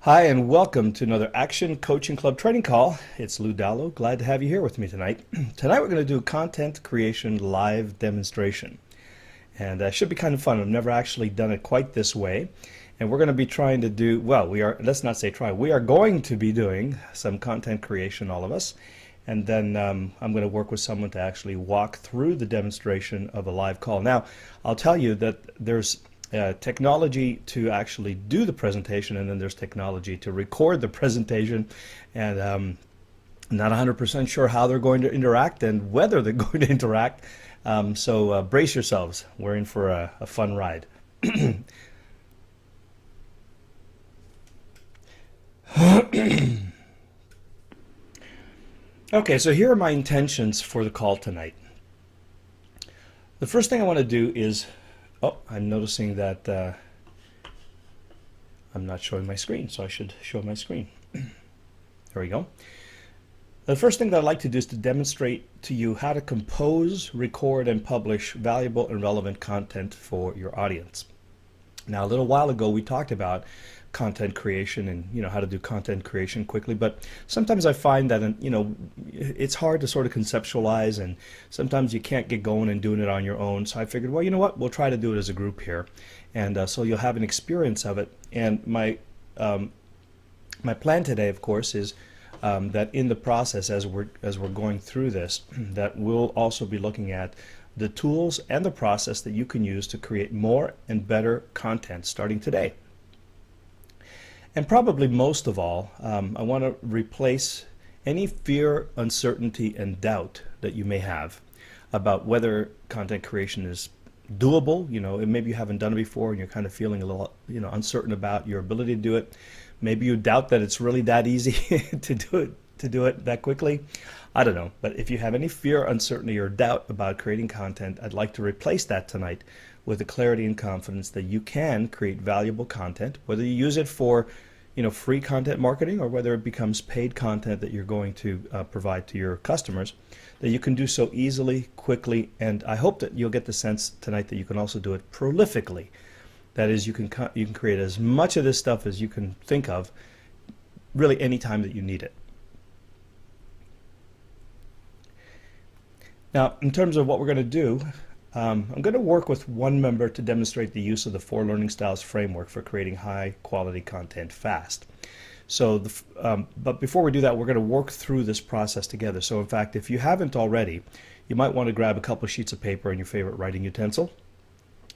Hi, and welcome to another Action Coaching Club training call. It's Lou Dallo. Glad to have you here with me tonight. Tonight we're going to do a content creation live demonstration. And should be kind of fun. I've never actually done it quite this way. And we're going to be trying to do, well, let's not say try, we are going to be doing some content creation, all of us. And then I'm going to work with someone to actually walk through the demonstration of a live call. Now, I'll tell you that there's technology to actually do the presentation, and then there's technology to record the presentation, and not 100% sure how they're going to interact and whether they're going to interact. So brace yourselves. We're in for a fun ride. Okay, so here are my intentions for the call tonight. The first thing I want to do is, oh, I'm noticing that I'm not showing my screen, so I should show my screen. There we go. The first thing that I'd like to do is to demonstrate to you how to compose, record, and publish valuable and relevant content for your audience. Now, a little while ago, we talked about content creation and how to do content creation quickly, but sometimes I find that it's hard to sort of conceptualize, and sometimes you can't get going and doing it on your own. So I figured, well, you know what, we'll try to do it as a group here, and so you'll have an experience of it. And my plan today, of course, is that in the process, as we're going through this, that we'll also be looking at the tools and the process that you can use to create more and better content starting today. And probably most of all, I want to replace any fear, uncertainty, and doubt that you may have about whether content creation is doable. And maybe you haven't done it before and you're kind of feeling a little uncertain about your ability to do it. Maybe you doubt that it's really that easy to do it that quickly. I don't know. But if you have any fear, uncertainty, or doubt about creating content, I'd like to replace that tonight with the clarity and confidence that you can create valuable content, whether you use it for free content marketing or whether it becomes paid content that you're going to provide to your customers, that you can do so easily, quickly, and I hope that you'll get the sense tonight that you can also do it prolifically. That is, you can create as much of this stuff as you can think of, really any time that you need it. Now, in terms of what we're going to do, I'm going to work with one member to demonstrate the use of the 4 Learning Styles framework for creating high quality content fast. So, but before we do that, we're going to work through this process together. So in fact, if you haven't already, you might want to grab a couple of sheets of paper and your favorite writing utensil,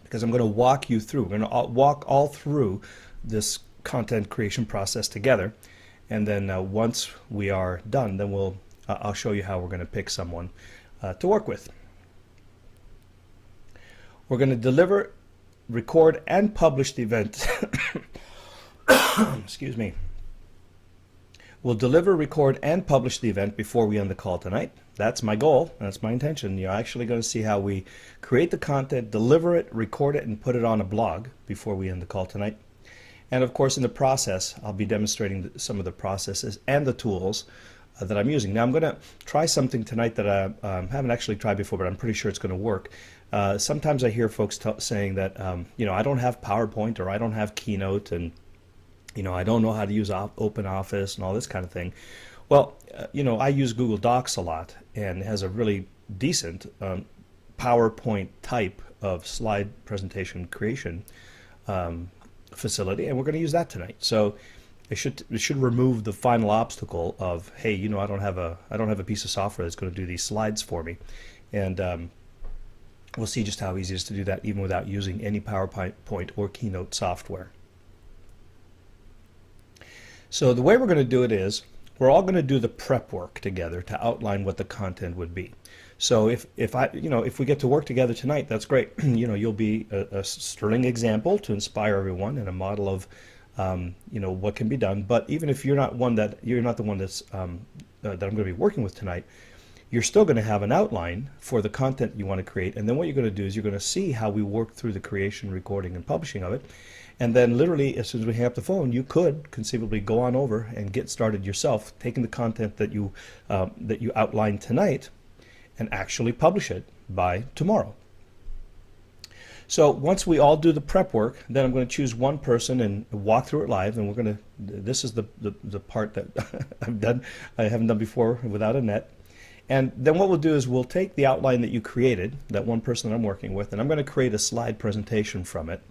because I'm going to walk you through. We're going to walk all through this content creation process together. And then once we are done, then I'll show you how we're going to pick someone to work with. We're going to deliver, record, and publish the event. Excuse me. We'll deliver, record, and publish the event before we end the call tonight. That's my goal. That's my intention. You're actually going to see how we create the content, deliver it, record it, and put it on a blog before we end the call tonight. And of course, in the process, I'll be demonstrating some of the processes and the tools that I'm using. Now, I'm going to try something tonight that I haven't actually tried before, but I'm pretty sure it's going to work. Sometimes I hear folks saying that, I don't have PowerPoint or I don't have Keynote, and, I don't know how to use OpenOffice and all this kind of thing. Well, I use Google Docs a lot, and it has a really decent PowerPoint type of slide presentation creation facility, and we're going to use that tonight. So it should remove the final obstacle of, hey, I don't have a piece of software that's going to do these slides for me, and we'll see just how easy it is to do that even without using any PowerPoint or Keynote software. So the way we're going to do it is we're all going to do the prep work together to outline what the content would be. So if we get to work together tonight, that's great. You'll be a sterling example to inspire everyone and a model of what can be done. But even if you're not the one that's that I'm going to be working with tonight, you're still going to have an outline for the content you want to create, and then what you're going to do is you're going to see how we work through the creation, recording, and publishing of it. And then literally, as soon as we hang up the phone, you could conceivably go on over and get started yourself, taking the content that you outlined tonight and actually publish it by tomorrow. So once we all do the prep work, then I'm going to choose one person and walk through it live. And we're going to, this is the part that I haven't done before without a net. And then what we'll do is we'll take the outline that you created, that one person that I'm working with, and I'm going to create a slide presentation from it.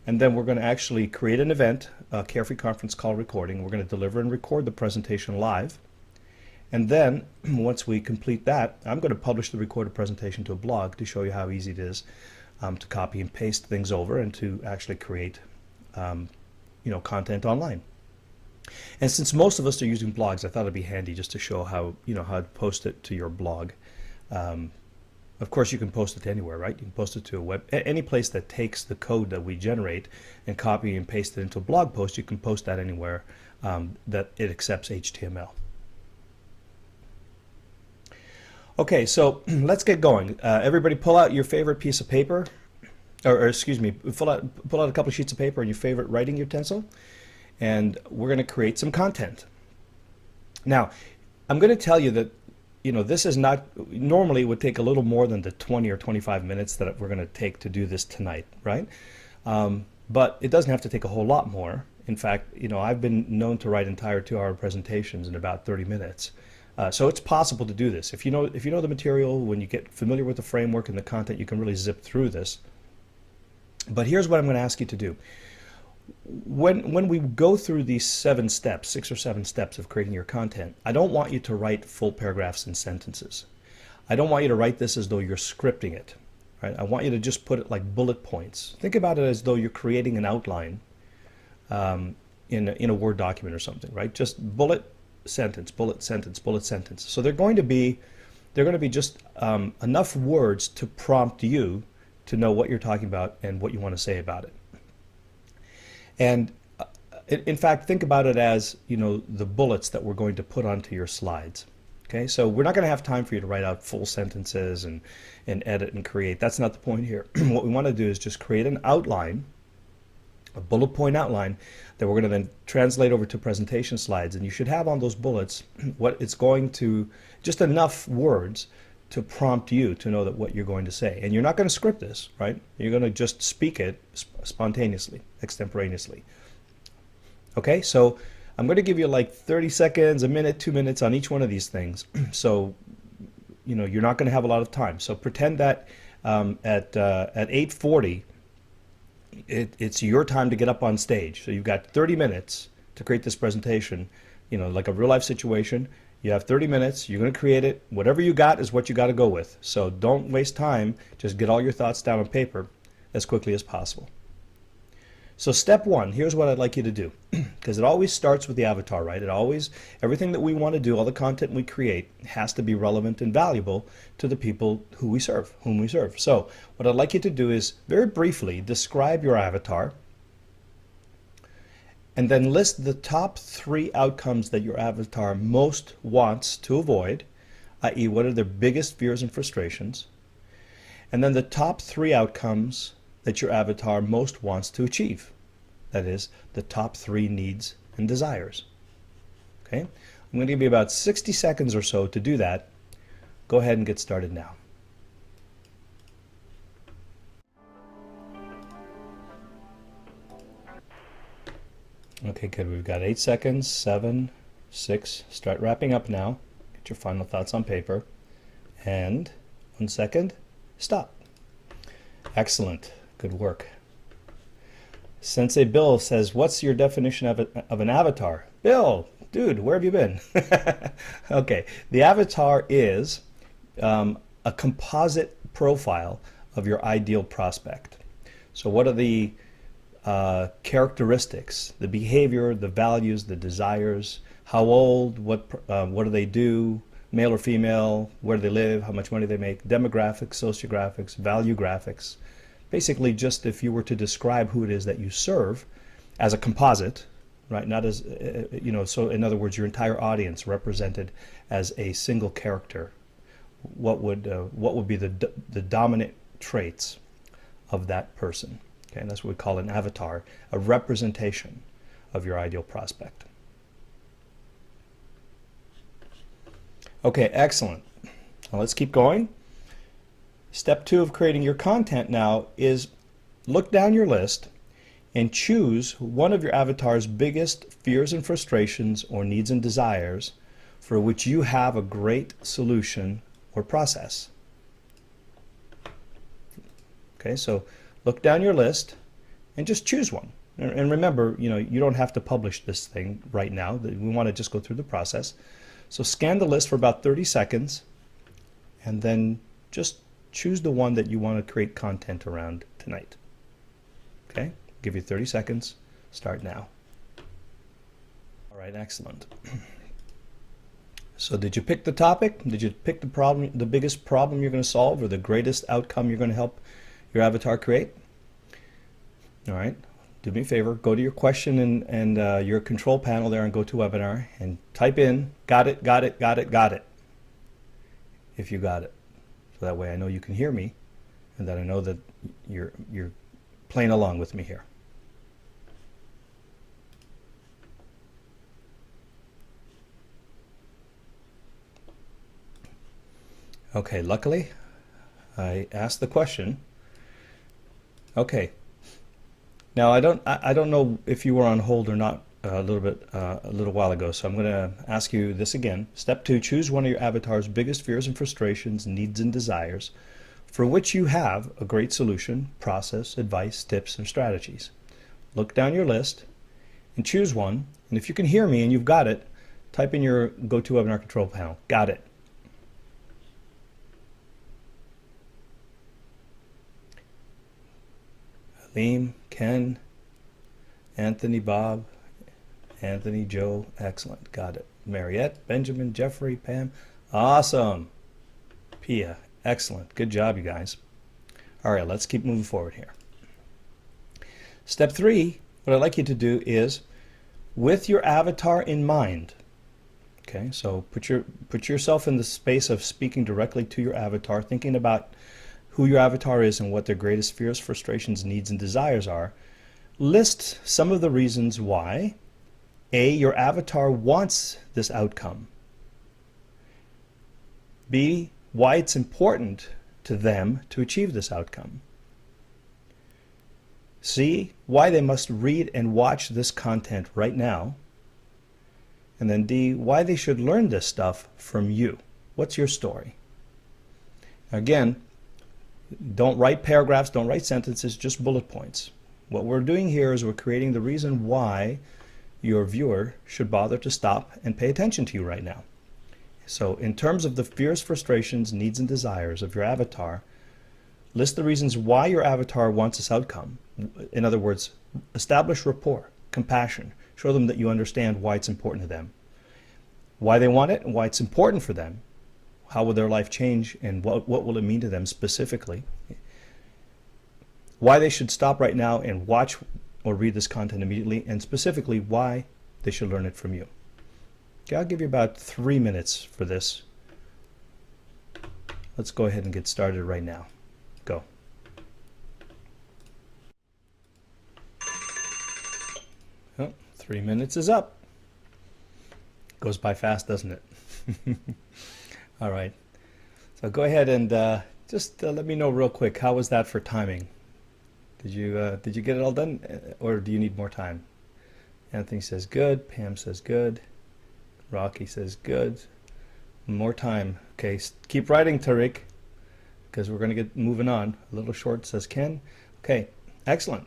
And then we're going to actually create an event, a Carefree conference call recording. We're going to deliver and record the presentation live. And then once we complete that, I'm going to publish the recorded presentation to a blog to show you how easy it is to copy and paste things over and to actually create content online. And since most of us are using blogs, I thought it'd be handy just to show how how to post it to your blog. Of course, you can post it anywhere, right? You can post it to any place that takes the code that we generate and copy and paste it into a blog post. You can post that anywhere that it accepts HTML. Okay, so let's get going. Everybody pull out your favorite piece of paper, or excuse me, pull out a couple of sheets of paper and your favorite writing utensil, and we're going to create some content. Now, I'm going to tell you that this is not, normally it would take a little more than the 20 or 25 minutes that we're going to take to do this tonight, right? But it doesn't have to take a whole lot more. In fact, I've been known to write entire 2-hour presentations in about 30 minutes. So it's possible to do this. If you know the material, when you get familiar with the framework and the content, you can really zip through this. But here's what I'm going to ask you to do. When we go through these 6 or 7 steps of creating your content, I don't want you to write full paragraphs and sentences. I don't want you to write this as though you're scripting it, right? I want you to just put it like bullet points. Think about it as though you're creating an outline in a Word document or something, right? Just bullet, sentence, bullet, sentence, bullet, sentence. So they're going to be just enough words to prompt you to know what you're talking about and what you want to say about it. And in fact, think about it as the bullets that we're going to put onto your slides. Okay, so we're not going to have time for you to write out full sentences and edit and create. That's not the point here. What we want to do is just create an outline, a bullet point outline that we're going to then translate over to presentation slides, and you should have on those bullets what it's going to, just enough words to prompt you to know that what you're going to say. And you're not going to script this, right? You're going to just speak it spontaneously, extemporaneously. Okay, so I'm going to give you like 30 seconds, a minute, 2 minutes on each one of these things. So you're not going to have a lot of time. So pretend that at 8:40 it's your time to get up on stage. So you've got 30 minutes to create this presentation, like a real life situation. You have 30 minutes, you're going to create it. Whatever you got is what you got to go with. So don't waste time, just get all your thoughts down on paper as quickly as possible. So step 1, here's what I'd like you to do, because it always starts with the avatar, right? Everything that we want to do, all the content we create has to be relevant and valuable to the people whom we serve. So what I'd like you to do is very briefly describe your avatar, and then list the top 3 outcomes that your avatar most wants to avoid, i.e. what are their biggest fears and frustrations, and then the top 3 outcomes that your avatar most wants to achieve. That is, the top 3 needs and desires. Okay? I'm going to give you about 60 seconds or so to do that. Go ahead and get started now. Okay, good. We've got 8 seconds, 7, 6. Start wrapping up now. Get your final thoughts on paper. And 1 second, stop. Excellent. Good work. Sensei Bill says, what's your definition of an avatar? Bill, dude, where have you been? Okay, the avatar is a composite profile of your ideal prospect. So what are the characteristics, the behavior, the values, the desires, how old, what do they do, male or female, where do they live, how much money they make, demographics, sociographics, value graphics. Basically, just if you were to describe who it is that you serve as a composite, right? Not as, so in other words, your entire audience represented as a single character. What would be the dominant traits of that person? Okay, and that's what we call an avatar, a representation of your ideal prospect. Okay, excellent. Now let's keep going. Step 2 of creating your content now is look down your list and choose one of your avatar's biggest fears and frustrations or needs and desires for which you have a great solution or process. Okay, so look down your list and just choose one. And remember, you don't have to publish this thing right now. We want to just go through the process. So scan the list for about 30 seconds and then just choose the one that you want to create content around tonight. Okay, give you 30 seconds. Start now. All right, excellent. So did you pick the topic? Did you pick the problem, the biggest problem you're going to solve, or the greatest outcome you're going to help your avatar create? All right, do me a favor, go to your question and your control panel there and GoToWebinar and type in got it, got it, got it, got it, if you got it. So that way I know you can hear me and that I know that you're playing along with me here. Okay, luckily I asked the question. Okay. Now I don't know if you were on hold or not a little while ago, so I'm going to ask you this again. Step 2, choose one of your avatar's biggest fears and frustrations, needs and desires for which you have a great solution, process, advice, tips, and strategies. Look down your list and choose one, and if you can hear me and you've got it, type in your GoToWebinar control panel. Got it. Aleem, Ken, Anthony, Bob, Anthony, Joe, excellent, got it. Mariette, Benjamin, Jeffrey, Pam, awesome. Pia, excellent, good job, you guys. All right, let's keep moving forward here. Step 3, what I'd like you to do is, with your avatar in mind, okay, so put yourself in the space of speaking directly to your avatar, thinking about who your avatar is and what their greatest fears, frustrations, needs, and desires are. List some of the reasons why A, your avatar wants this outcome. B, why it's important to them to achieve this outcome. C, why they must read and watch this content right now. And then D, why they should learn this stuff from you. What's your story? Again, don't write paragraphs, don't write sentences, just bullet points. What we're doing here is we're creating the reason why your viewer should bother to stop and pay attention to you right now. So in terms of the fears, frustrations, needs, and desires of your avatar, list the reasons why your avatar wants this outcome. In other words, establish rapport, compassion. Show them that you understand why it's important to them, why they want it, and why it's important for them. How will their life change, and what will it mean to them specifically? Why they should stop right now and watch or read this content immediately, and specifically why they should learn it from you. Okay, I'll give you about 3 minutes for this. Let's go ahead and get started right now. Go. Oh, 3 minutes is up. Goes by fast, doesn't it? All right. So go ahead and just let me know real quick. How was that for timing? Did you get it all done, or do you need more time? Anthony says good. Pam says good. Rocky says good. More time. Okay, keep writing, Tariq, because we're going to get moving on. A little short, says Ken. Okay, excellent.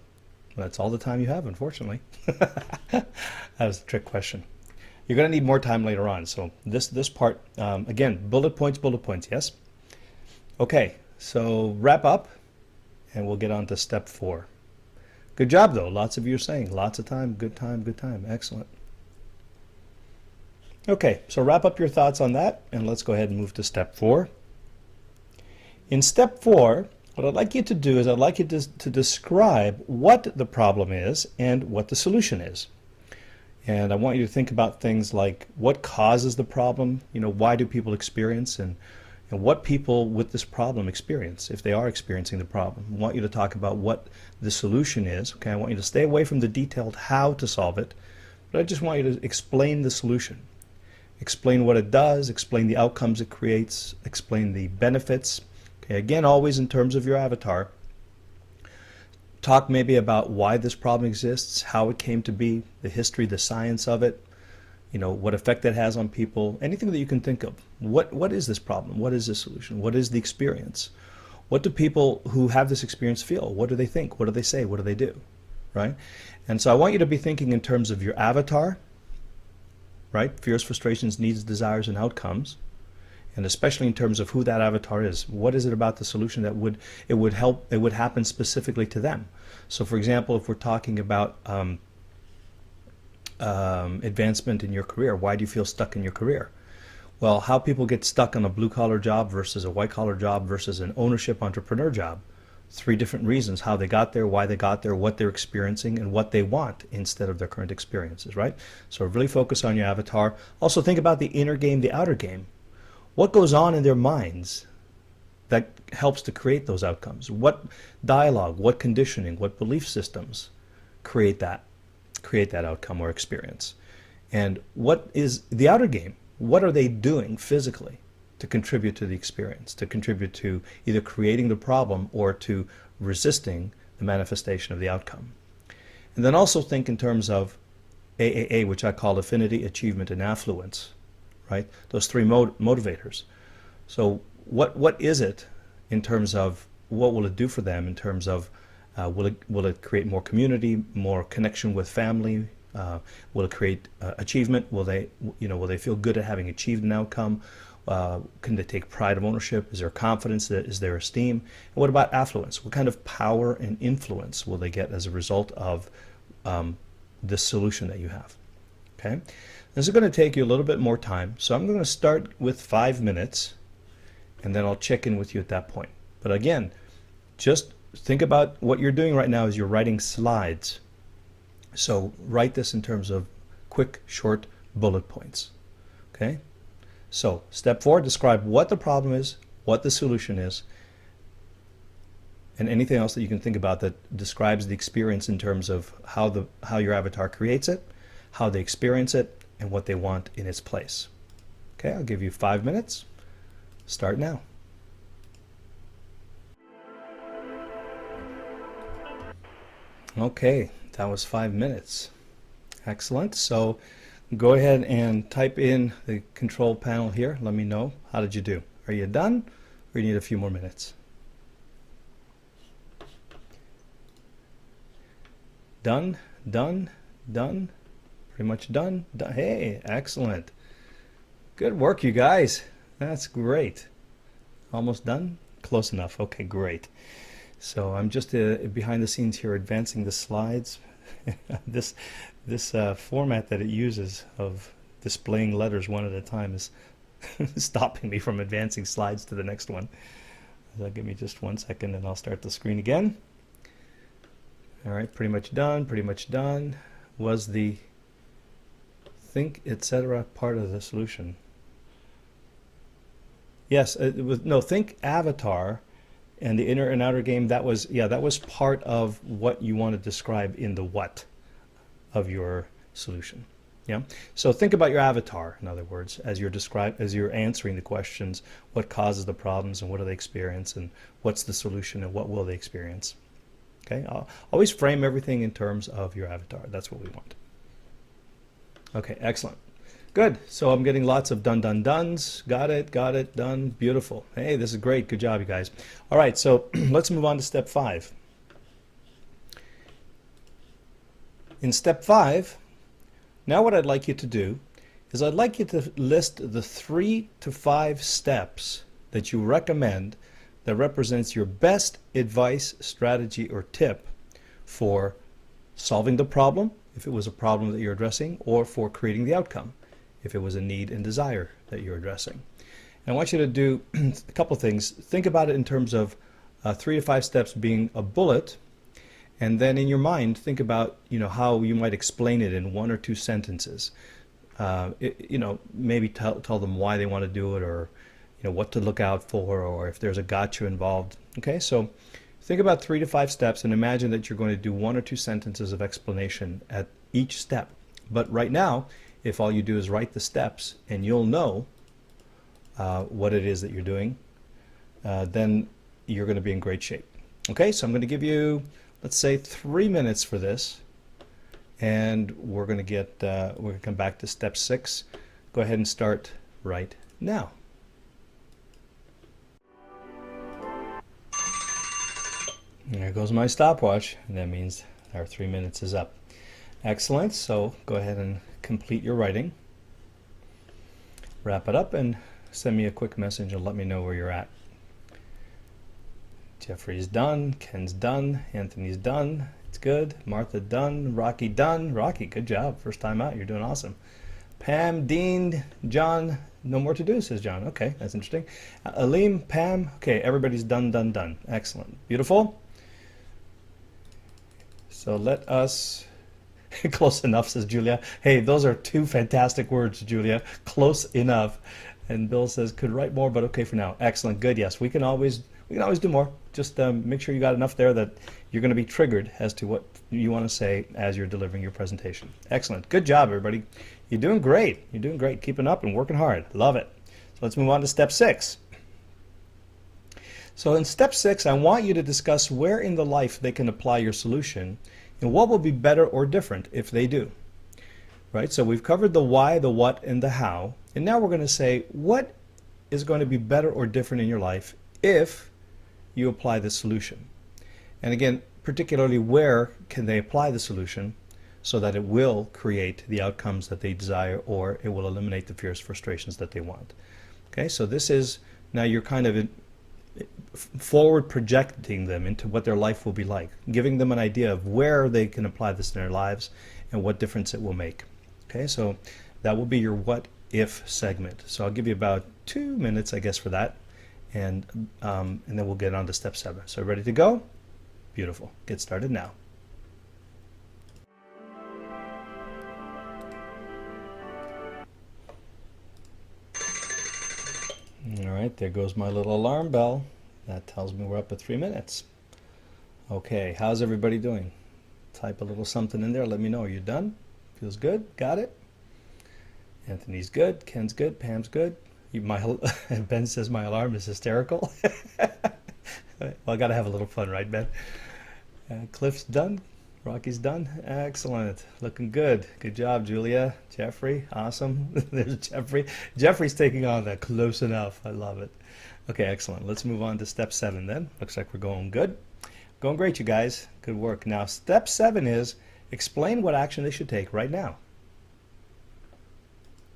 Well, that's all the time you have, unfortunately. That was a trick question. You're going to need more time later on. So this part, again, bullet points, yes? Okay, so wrap up, and we'll get on to step 4. Good job, though. Lots of you are saying lots of time, good time, good time. Excellent. Okay, so wrap up your thoughts on that, and let's go ahead and move to step 4. In step 4, what I'd like you to do is I'd like you to describe what the problem is and what the solution is. And I want you to think about things like what causes the problem, why do people experience, and what people with this problem experience, if they are experiencing the problem. I want you to talk about what the solution is. Okay, I want you to stay away from the detailed how to solve it, but I just want you to explain the solution. Explain what it does, explain the outcomes it creates, explain the benefits. Okay, again, always in terms of your avatar. talk maybe about why this problem exists, how it came to be, the history, the science of it, what effect it has on people, anything that you can think of. What is this problem? What is the solution? What is the experience? What do people who have this experience feel? What do they think? What do they say? What do they do? Right? And so I want you to be thinking in terms of your avatar, right? Fears, frustrations, needs, desires, and outcomes. And especially in terms of who that avatar is. What is it about the solution that would happen specifically to them? So for example, if we're talking about advancement in your career, why do you feel stuck in your career? Well, how people get stuck on a blue-collar job versus a white-collar job versus an ownership entrepreneur job. 3 different reasons how they got there, why they got there, what they're experiencing, and what they want instead of their current experiences, right? So really focus on your avatar. Also think about the inner game, the outer game. What goes on in their minds that helps to create those outcomes? What dialogue, what conditioning, what belief systems create that outcome or experience? And what is the outer game? What are they doing physically to contribute to the experience, to contribute to either creating the problem or to resisting the manifestation of the outcome? And then also think in terms of AAA, which I call affinity, achievement, and affluence, right? Those 3 motivators. So what is it in terms of what will it do for them in terms of will it create more community, more connection with family? Will it create achievement? Will they feel good at having achieved an outcome? Can they take pride of ownership? Is there confidence? Is there esteem? And what about affluence? What kind of power and influence will they get as a result of this solution that you have? Okay, this is going to take you a little bit more time, so I'm going to start with 5 minutes, and then I'll check in with you at that point. But again, just think about what you're doing right now is you're writing slides. So write this in terms of quick, short bullet points. Okay? So step 4, describe what the problem is, what the solution is, and anything else that you can think about that describes the experience in terms of how your avatar creates it, how they experience it, and what they want in its place. Okay, I'll give you 5 minutes. Start now. Okay, that was 5 minutes. Excellent. So go ahead and type in the control panel here. Let me know. How did you do? Are you done? Or you need a few more minutes? Done, done, done. Pretty much done. Hey, excellent. Good work, you guys. That's great. Almost done? Close enough. Okay, great. So I'm just behind the scenes here advancing the slides. This format that it uses of displaying letters one at a time is stopping me from advancing slides to the next one. So give me just 1 second and I'll start the screen again. All right, pretty much done, pretty much done. Was the think, etc. part of the solution? Yes, think avatar and the inner and outer game, that was part of what you want to describe in the what of your solution. Yeah. So think about your avatar, in other words, as you're answering the questions, what causes the problems and what do they experience and what's the solution and what will they experience. Okay. Always frame everything in terms of your avatar. That's what we want. Okay, excellent. Good. So I'm getting lots of done, done, dones. Got it, done. Beautiful. Hey, this is great. Good job, you guys. All right, so let's move on to step 5. In step 5, now what I'd like you to do is I'd like you to list the 3 to 5 steps that you recommend that represents your best advice, strategy, or tip for solving the problem, if it was a problem that you're addressing, or for creating the outcome, if it was a need and desire that you're addressing. And I want you to do a couple of things. Think about it in terms of 3 to 5 steps being a bullet, and then in your mind think about how you might explain it in 1 or 2 sentences. Maybe tell them why they want to do it, or what to look out for, or if there's a gotcha involved. Okay, so think about 3 to 5 steps and imagine that you're going to do 1 or 2 sentences of explanation at each step. But right now, if all you do is write the steps and you'll know what it is that you're doing, then you're going to be in great shape. Okay, so I'm going to give you let's say 3 minutes for this, and we're going to come back to step 6. Go ahead and start right now. There goes my stopwatch, and that means our 3 minutes is up. Excellent. So go ahead and complete your writing. Wrap it up and send me a quick message and let me know where you're at. Jeffrey's done, Ken's done, Anthony's done. It's good. Martha done, Rocky done. Rocky, good job. First time out. You're doing awesome. Pam, Dean, John, no more to do, says John. Okay, that's interesting. Aleem, Pam, okay, everybody's done. Excellent. Beautiful. So let us, close enough, says Julia. Hey, those are 2 fantastic words, Julia. Close enough. And Bill says, could write more, but okay for now. Excellent, good, yes. We can always do more. Just make sure you got enough there that you're going to be triggered as to what you want to say as you're delivering your presentation. Excellent, good job, everybody. You're doing great. You're doing great. Keeping up and working hard. Love it. So let's move on to step 6. So in step 6, I want you to discuss where in the life they can apply your solution and what will be better or different if they do. Right? So we've covered the why, the what, and the how. And now we're going to say what is going to be better or different in your life if you apply the solution. And again, particularly where can they apply the solution so that it will create the outcomes that they desire, or it will eliminate the fears, frustrations that they want. Okay, so this is, now you're kind of forward projecting them into what their life will be like, giving them an idea of where they can apply this in their lives and what difference it will make. Okay, so that will be your what if segment. So I'll give you about 2 minutes, I guess, for that, and then we'll get on to step 7. So ready to go? Beautiful. Get started now. All right, there goes my little alarm bell. That tells me we're up at 3 minutes. Okay, how's everybody doing? Type a little something in there. Let me know. Are you done? Feels good? Got it? Anthony's good. Ken's good. Pam's good. Ben says my alarm is hysterical. Well, I got to have a little fun, right, Ben? Cliff's done. Rocky's done. Excellent. Looking good. Good job, Julia. Jeffrey, awesome. There's Jeffrey. Jeffrey's taking on that close enough. I love it. Okay, excellent. Let's move on to step 7 then. Looks like we're going good. Going great, you guys. Good work. Now, step 7 is explain what action they should take right now.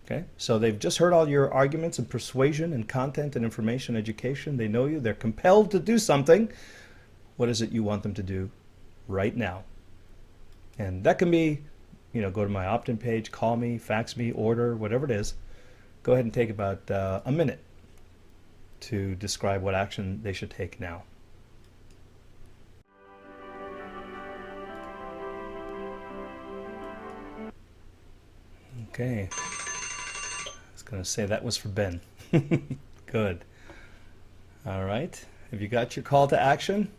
Okay, so they've just heard all your arguments and persuasion and content and information, education. They know you. They're compelled to do something. What is it you want them to do right now? And that can be, go to my opt-in page, call me, fax me, order, whatever it is. Go ahead and take about a minute to describe what action they should take now. Okay. I was going to say that was for Ben. Good. All right. Have you got your call to action?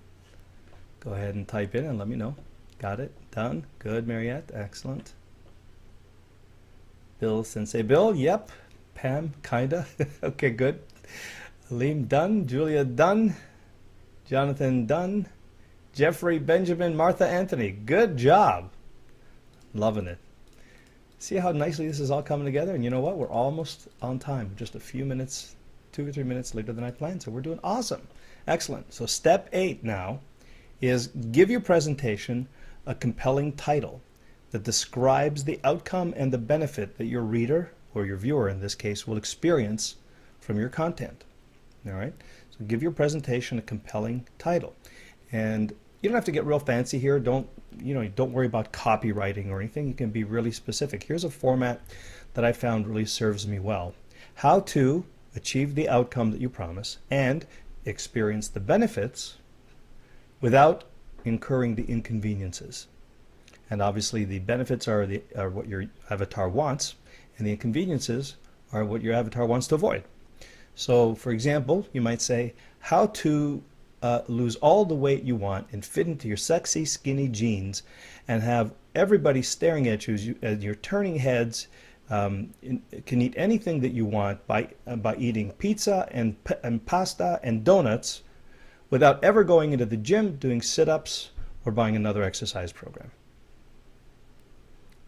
Go ahead and type in and let me know. Got it? Done? Good, Mariette. Excellent. Bill, Sensei Bill. Yep. Pam, kinda. Okay, good. Aleem, done. Julia, done. Jonathan, done. Jeffrey, Benjamin, Martha, Anthony. Good job. Loving it. See how nicely this is all coming together? And you know what? We're almost on time. Just a few minutes, 2 or 3 minutes later than I planned. So we're doing awesome. Excellent. So step 8 now is give your presentation a compelling title that describes the outcome and the benefit that your reader, or your viewer in this case, will experience from your content. All right? So give your presentation a compelling title. And you don't have to get real fancy here. Don't worry about copywriting or anything. You can be really specific. Here's a format that I found really serves me well. How to achieve the outcome that you promise and experience the benefits without incurring the inconveniences. And obviously the benefits are what your avatar wants, and the inconveniences are what your avatar wants to avoid. So for example, you might say how to lose all the weight you want and fit into your sexy skinny jeans and have everybody staring at you as you're turning heads. Can eat anything that you want by eating pizza and pasta and donuts without ever going into the gym, doing sit-ups, or buying another exercise program.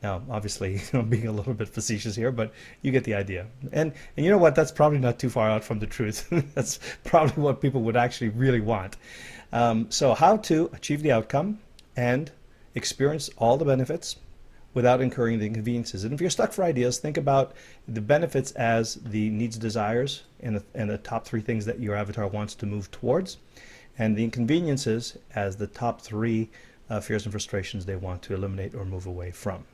Now, obviously, I'm being a little bit facetious here, but you get the idea. And you know what? That's probably not too far out from the truth. That's probably what people would actually really want. So how to achieve the outcome and experience all the benefits without incurring the inconveniences. And if you're stuck for ideas, think about the benefits as the needs, desires, and the top 3 things that your avatar wants to move towards, and the inconveniences as the top 3 fears and frustrations they want to eliminate or move away from.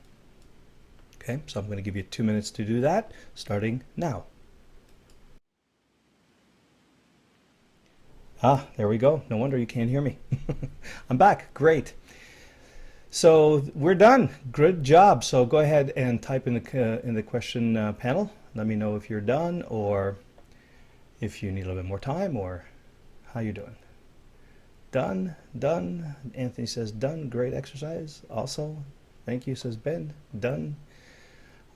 Okay, so I'm going to give you 2 minutes to do that, starting now. Ah, there we go. No wonder you can't hear me. I'm back. Great. So we're done. Good job. So go ahead and type in the question panel. Let me know if you're done, or if you need a little bit more time, or how you doing. Done. Done. Anthony says done. Great exercise. Also, thank you, says Ben. Done.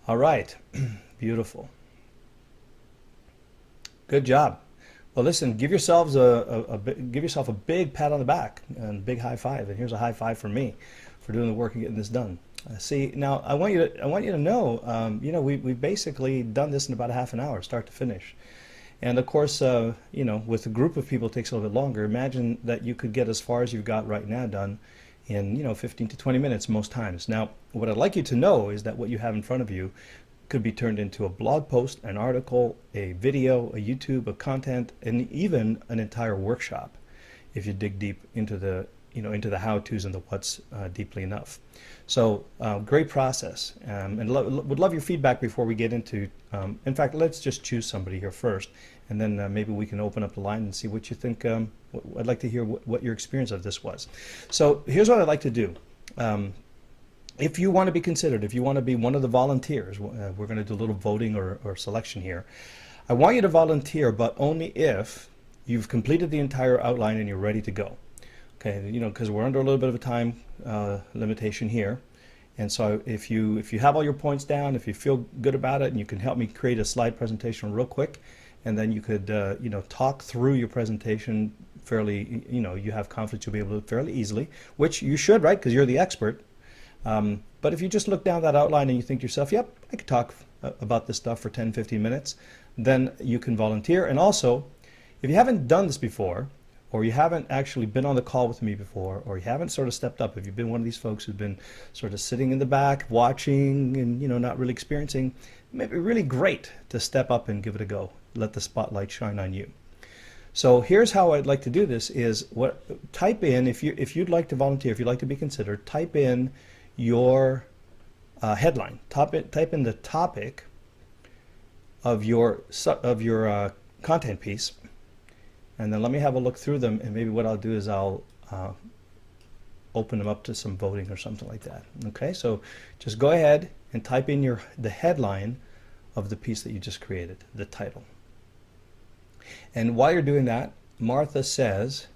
All right. Beautiful. Good job. Well, listen, give yourself a big pat on the back and a big high five. And here's a high five from me for doing the work and getting this done. See, now I want you to know, you know, we've basically done this in about a half an hour, start to finish. And of course, you know, with a group of people, it takes a little bit longer. Imagine that you could get as far as you've got right now done in, you know, 15 to 20 minutes most times. Now, what I'd like you to know is that what you have in front of you could be turned into a blog post, an article, a video, a YouTube, a content, and even an entire workshop if you dig deep into the, you know, into the how-tos and the what's deeply enough. So great process, and would love your feedback before we get into, in fact, let's just choose somebody here first, and then maybe we can open up the line and see what you think. I'd like to hear what your experience of this was. So here's what I'd like to do. If you want to be considered, if you want to be one of the volunteers, we're going to do a little voting or selection here. I want you to volunteer, but only if you've completed the entire outline and you're ready to go. Okay, you know, because we're under a little bit of a time limitation here, and so if you have all your points down, if you feel good about it, and you can help me create a slide presentation real quick, and then you could you know, talk through your presentation fairly, you know, you have confidence you'll be able to fairly easily, which you should, right? Because you're the expert. But if you just look down that outline and you think to yourself, yep, I could talk about this stuff for 10-15 minutes, then you can volunteer. And also, if you haven't done this before, or you haven't actually been on the call with me before, or you haven't sort of stepped up, if you've been one of these folks who've been sort of sitting in the back watching and, you know, not really experiencing, it may be really great to step up and give it a go. Let the spotlight shine on you. So here's how I'd like to do this is type in, if you'd like to volunteer, if you'd like to be considered, type in your headline. Type in the topic of your content piece, and then let me have a look through them, and maybe what I'll do is I'll open them up to some voting or something like that. Okay, so just go ahead and type in the headline of the piece that you just created, the title. And while you're doing that, Martha says,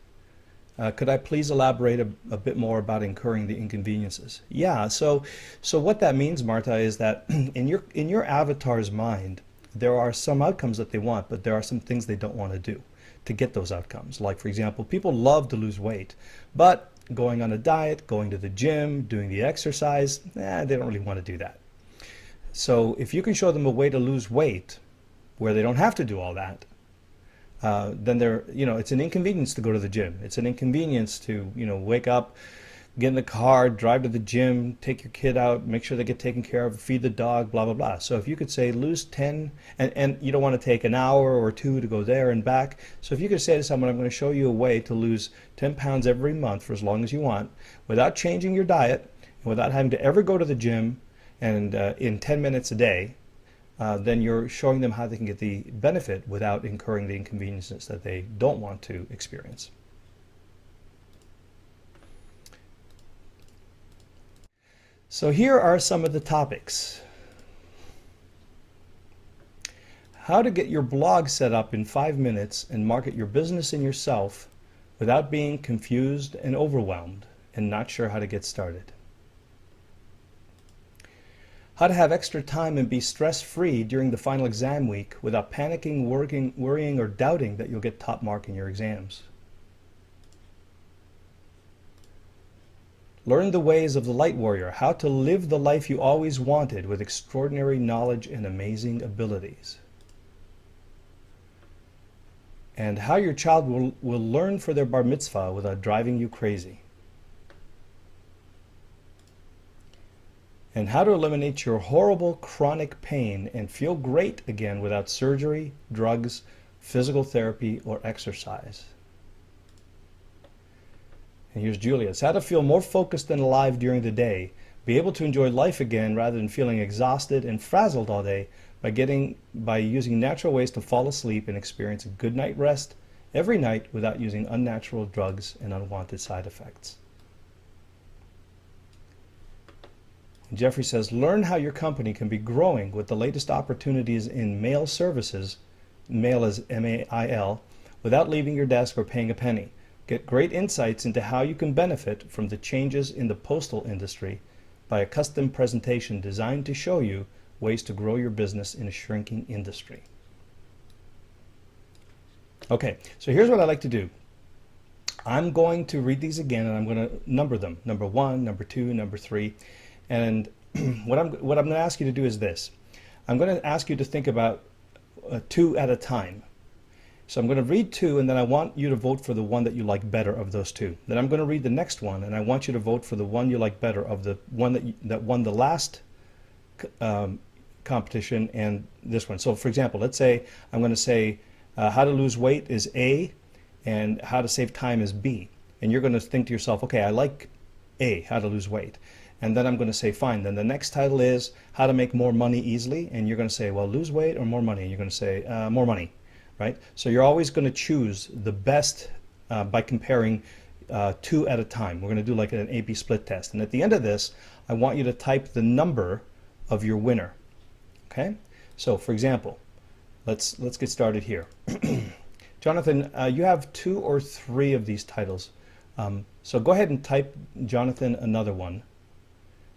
could I please elaborate a bit more about incurring the inconveniences? Yeah, so what that means, Martha, is that in your avatar's mind, there are some outcomes that they want, but there are some things they don't want to do to get those outcomes. Like, for example, people love to lose weight, but going on a diet, going to the gym, doing the exercise, they don't really want to do that. So if you can show them a way to lose weight where they don't have to do all that, then it's an inconvenience to go to the gym. It's an inconvenience to, wake up, get in the car, drive to the gym, take your kid out, make sure they get taken care of, feed the dog, blah, blah, blah. So if you could say lose 10, and you don't want to take an hour or two to go there and back. So if you could say to someone, I'm going to show you a way to lose 10 pounds every month for as long as you want, without changing your diet, and without having to ever go to the gym, and in 10 minutes a day, then you're showing them how they can get the benefit without incurring the inconveniences that they don't want to experience. So here are some of the topics. How to get your blog set up in 5 minutes and market your business and yourself without being confused and overwhelmed and not sure how to get started. How to have extra time and be stress-free during the final exam week without panicking, worrying, or doubting that you'll get top mark in your exams. Learn the ways of the light warrior, how to live the life you always wanted with extraordinary knowledge and amazing abilities. And how your child will learn for their bar mitzvah without driving you crazy. And how to eliminate your horrible chronic pain and feel great again without surgery, drugs, physical therapy, or exercise. And here's Julia. It's how to feel more focused and alive during the day, be able to enjoy life again rather than feeling exhausted and frazzled all day by using natural ways to fall asleep and experience a good night rest every night without using unnatural drugs and unwanted side effects. And Jeffrey says, learn how your company can be growing with the latest opportunities in mail services, mail is M-A-I-L, without leaving your desk or paying a penny. Get great insights into how you can benefit from the changes in the postal industry by a custom presentation designed to show you ways to grow your business in a shrinking industry. Okay, so here's what I like to do. I'm going to read these again and I'm going to number them. Number 1, number 2, number 3. And what I'm going to ask you to do is this. I'm going to ask you to think about 2 at a time. So I'm going to read 2 and then I want you to vote for the one that you like better of those 2. Then I'm going to read the next one and I want you to vote for the one you like better of the one that won the last competition and this one. So for example, let's say I'm going to say how to lose weight is A and how to save time is B. And you're going to think to yourself, okay, I like A, how to lose weight. And then I'm going to say, fine, then the next title is how to make more money easily. And you're going to say, well, lose weight or more money? And you're going to say more money. Right? So you're always going to choose the best by comparing 2 at a time. We're going to do like an A/B split test. And at the end of this, I want you to type the number of your winner. Okay? So for example, let's get started here. Jonathan, you have 2 or 3 of these titles. So go ahead and type, Jonathan, another one.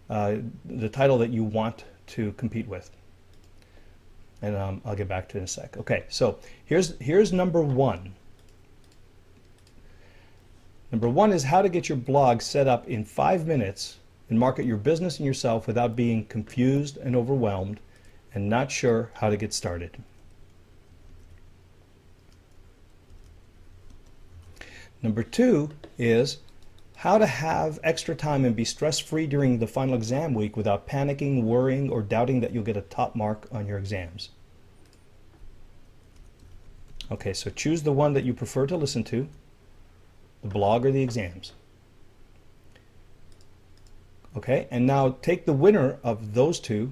The title that you want to compete with. And I'll get back to it in a sec. Okay, so here's number 1. Number 1 is how to get your blog set up in 5 minutes and market your business and yourself without being confused and overwhelmed and not sure how to get started. Number 2 is how to have extra time and be stress-free during the final exam week without panicking, worrying, or doubting that you'll get a top mark on your exams. Okay, so choose the one that you prefer to listen to, the blog or the exams. Okay, and now take the winner of those 2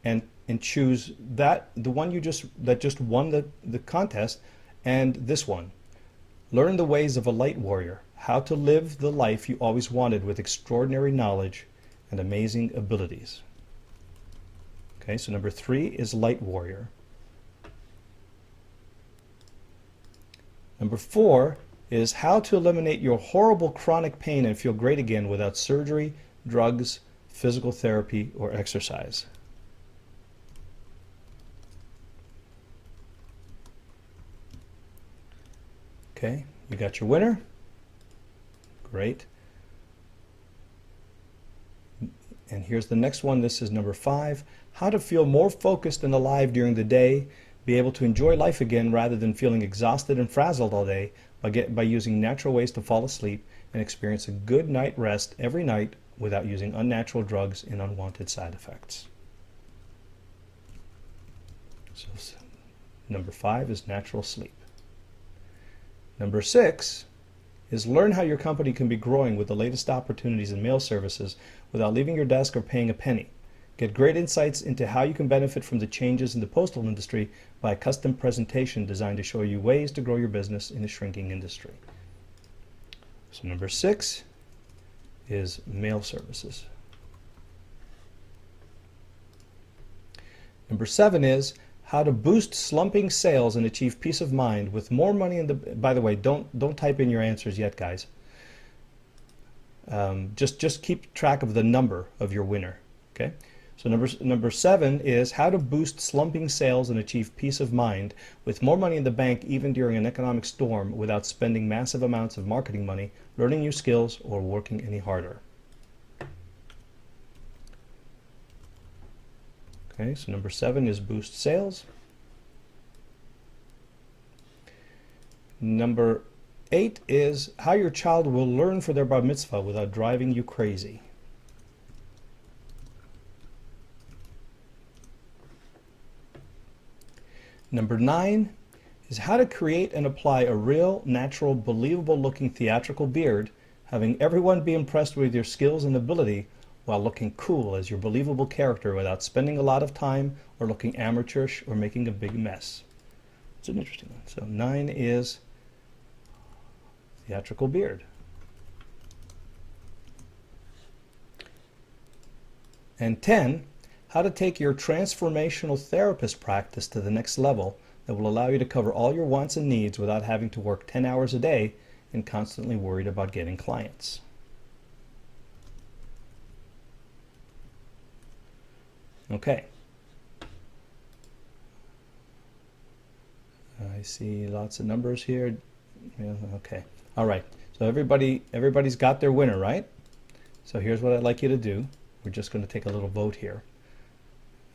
and choose the one that just won the contest and this one. Learn the ways of a light warrior, how to live the life you always wanted with extraordinary knowledge and amazing abilities. Okay, so number 3 is light warrior. Number 4 is how to eliminate your horrible chronic pain and feel great again without surgery, drugs, physical therapy, or exercise. Okay, you got your winner. Great. And here's the next one. This is number 5. How to feel more focused and alive during the day, be able to enjoy life again rather than feeling exhausted and frazzled all day by using natural ways to fall asleep and experience a good night rest every night without using unnatural drugs and unwanted side effects. So number 5 is natural sleep. Number 6 is learn how your company can be growing with the latest opportunities in mail services without leaving your desk or paying a penny. Get great insights into how you can benefit from the changes in the postal industry by a custom presentation designed to show you ways to grow your business in a shrinking industry. So number 6 is mail services. Number 7 is how to boost slumping sales and achieve peace of mind with more money in the... By the way, don't type in your answers yet, guys. Just keep track of the number of your winner. Okay. So number 7 is how to boost slumping sales and achieve peace of mind with more money in the bank even during an economic storm without spending massive amounts of marketing money, learning new skills, or working any harder. Okay, so number 7 is boost sales. Number 8 is how your child will learn for their bar mitzvah without driving you crazy. Number 9 is how to create and apply a real, natural, believable-looking theatrical beard, having everyone be impressed with your skills and ability while looking cool as your believable character without spending a lot of time or looking amateurish or making a big mess. It's an interesting one. So 9 is theatrical beard. And 10, how to take your transformational therapist practice to the next level that will allow you to cover all your wants and needs without having to work 10 hours a day and constantly worried about getting clients. Okay. I see lots of numbers here. Yeah, okay. All right. So everybody's got their winner, right? So here's what I'd like you to do. We're just going to take a little vote here.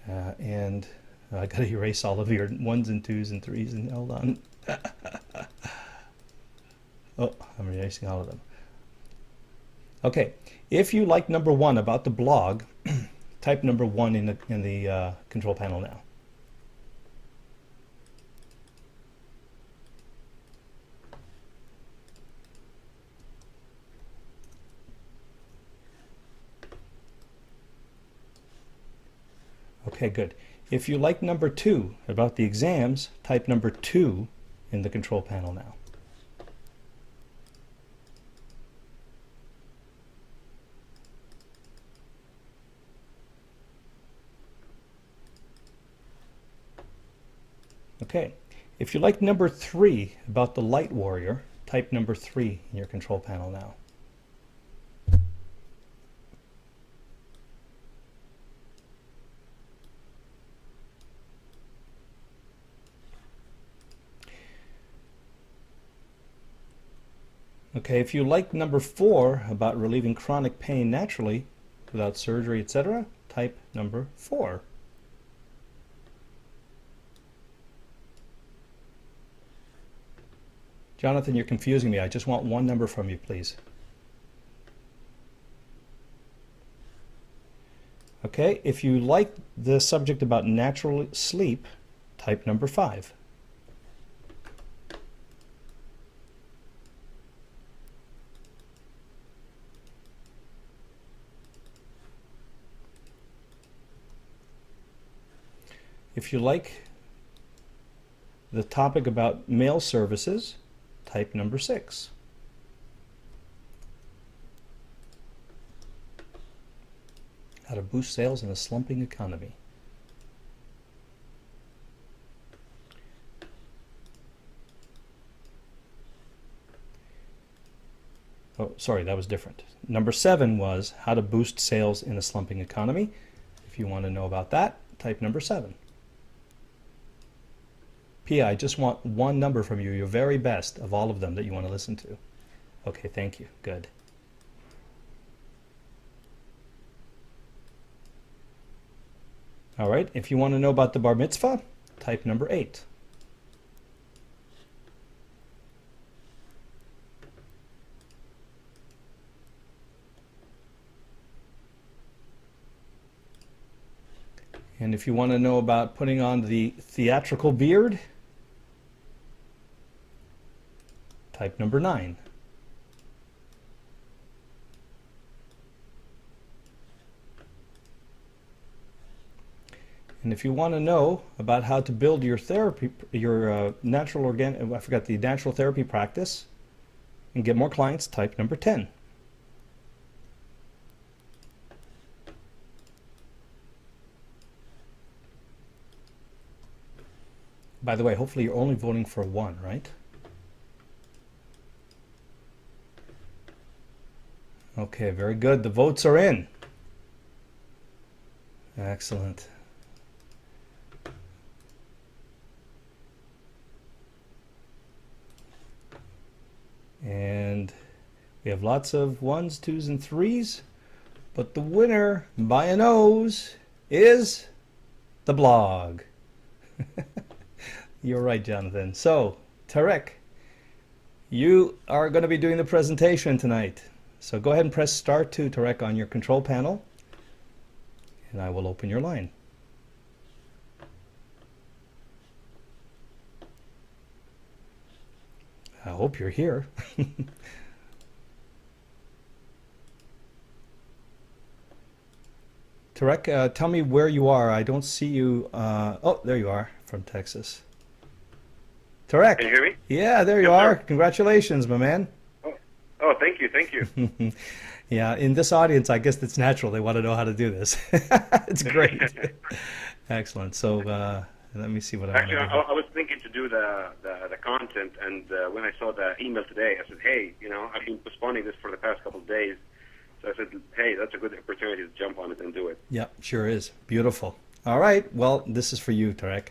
And I got to erase all of your 1s and 2s and 3s and hold on. Oh, I'm erasing all of them. Okay. If you like number 1 about the blog, type number 1 in the control panel now. Okay, good. If you like number 2 about the exams, type number 2 in the control panel now. Okay, if you like number 3 about the light warrior, type number 3 in your control panel now. Okay, if you like number 4 about relieving chronic pain naturally without surgery, etc., type number 4. Jonathan, you're confusing me. I just want one number from you, please. Okay, if you like the subject about natural sleep, type number 5. If you like the topic about mail services, type number 6. How to boost sales in a slumping economy. Oh, sorry, that was different. Number 7 was how to boost sales in a slumping economy. If you want to know about that, type number 7. Pia, I just want one number from you, your very best of all of them that you want to listen to. Okay, thank you. Good. All right, if you want to know about the bar mitzvah, type number 8. And if you want to know about putting on the theatrical beard, type number 9. And if you want to know about how to build your therapy, your natural therapy practice and get more clients, type number 10. By the way, hopefully you're only voting for 1, right? Okay, very good. The votes are in. Excellent. And we have lots of 1s, 2s, and 3s, but the winner by a nose is the blog. You're right, Jonathan. So, Tarek, you are going to be doing the presentation tonight. So go ahead and press Start to Tarek on your control panel, and I will open your line. I hope you're here. Tarek, tell me where you are. I don't see you. Oh, there you are, from Texas. Tarek. Can you hear me? Yeah, there you Yes, are. sir. Congratulations, my man. Oh, thank you, thank you. Yeah, in this audience, I guess it's natural. They want to know how to do this. It's great. Excellent. So let me see what I want Actually, to I do. was thinking to do the content, and when I saw the email today, I said, hey, I've been postponing this for the past couple of days. So I said, hey, that's a good opportunity to jump on it and do it. Yeah, sure is. Beautiful. All right. Well, this is for you, Tarek.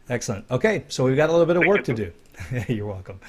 Excellent. Okay, so we've got a little bit of Thank work to you. do. You're welcome.